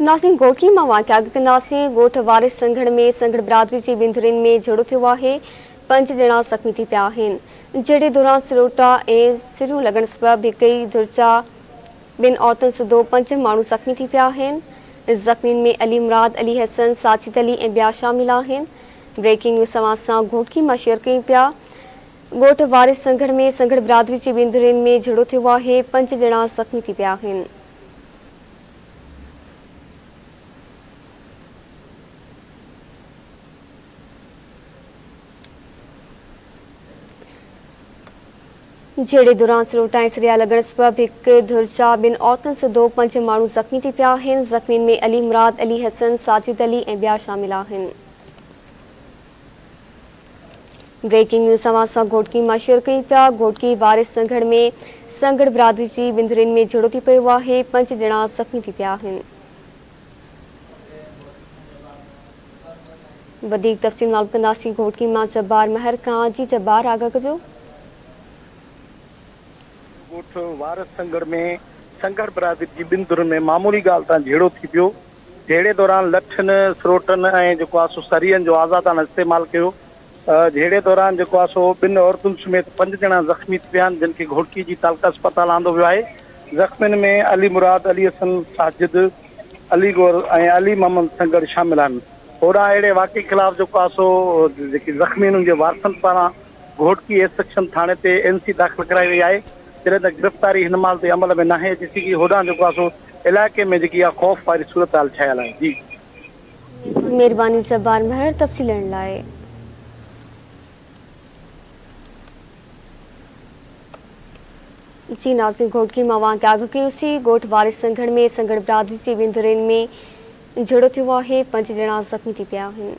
नासिन घोटकी मां वाक़िया कंदासीं। ॻोठ वारिस संघड़ में संघड़ बिरादरी जी बिंदुरिन में झड़ो थियो आहे। 5 ॼणा ज़ख़्मी थी पिया आहिनि। जहिड़े दौरान सिरोटा ऐं सिरियूं लॻण सबबि हिक ई दुर्चा ॿिनि औरतुनि सूधो 5 माण्हू ज़ख़्मी थी पिया आहिनि। ज़ख़्मियुनि में अली मुराद, अली हसन, साजिद अली ऐं ॿिया शामिल आहिनि। ब्रेकिंग न्यूज़ अवां सां घोटकी मां शेयर कयूं पिया। ॻोठ वारिस संघड़ में संघड़ बिरादरी जी बिंदुरिन में झड़ो थियो आहे। 5 ॼणा ज़ख़्मी थी पिया आहिनि। जहिड़े दौरान सिरोटा ऐं सिरिया लॻण सबबि हिक दुर्चा ॿिनि औरतुनि सूधो 5 माण्हू ज़ख़्मी थी पिया आहिनि। ज़ख़्मियुनि में अली मुराद, अली हसन, साजिद अली ऐं ॿिया शामिल आहिनि। ब्रेकिंग न्यूज़ अवां सां घोटकी मां शेयर कयूं पिया। घोटकी वारिस संघड़ में संघड़ बिरादरी जी बिंदुरिन में झड़ो थी पियो आहे। 5 ॼणा ज़ख़्मी थी पिया आहिनि। वधीक तफ़सील मालूम कंदासीं घोटकी मां जब्बार महर खां। जी जब्बार, आगाह कजो। ॻोठ वारिस संघड़ में संघड़ बिरादरी जी बिंदुर में मामूली ॻाल्हि तां झेड़ो थी पियो। जहिड़े दौरान लठनि, सिरोटनि ऐं जेको आहे सो सरियनि जो आज़ादाना इस्तेमालु कयो। जहिड़े दौरान जेको आहे सो 2 औरतुनि समेत 5 ॼणा ज़ख़्मी थी पिया आहिनि, जिन खे घोटकी जी तालका अस्पताल आंदो वियो आहे। ज़ख़्मियुनि में अली मुराद, अली हसन, साजिद अली गौर ऐं अली मोहम्मद संघड़ शामिल आहिनि। होॾां अहिड़े वाक़े ख़िलाफ़ जेको आहे सो जेके ज़ख़्मी जे वारसनि पारां घोटकी ए सेक्शन थाणे ते NC दाख़िल कराई वई आहे। जॾहिं त गिरफ़्तारी हिन महिल ते अमल में न आहे, जिते की होॾां जेको आहे सो इलाइक़े में जेकी आहे ख़ौफ़ वारी सूरत हाल ठहियल आहे। जी महिरबानी जब्बार महर तफ़सील ॾियण लाइ। जी नाज़रीन, घोटकी मां वाक़िया आगाह कयोसीं। ॻोठ वारिस संघड़ में संघड़ बिरादरी जी बिंदुरिन में झड़ो थियो आहे। 5 ॼणा ज़ख़्मी थी पिया आहिनि।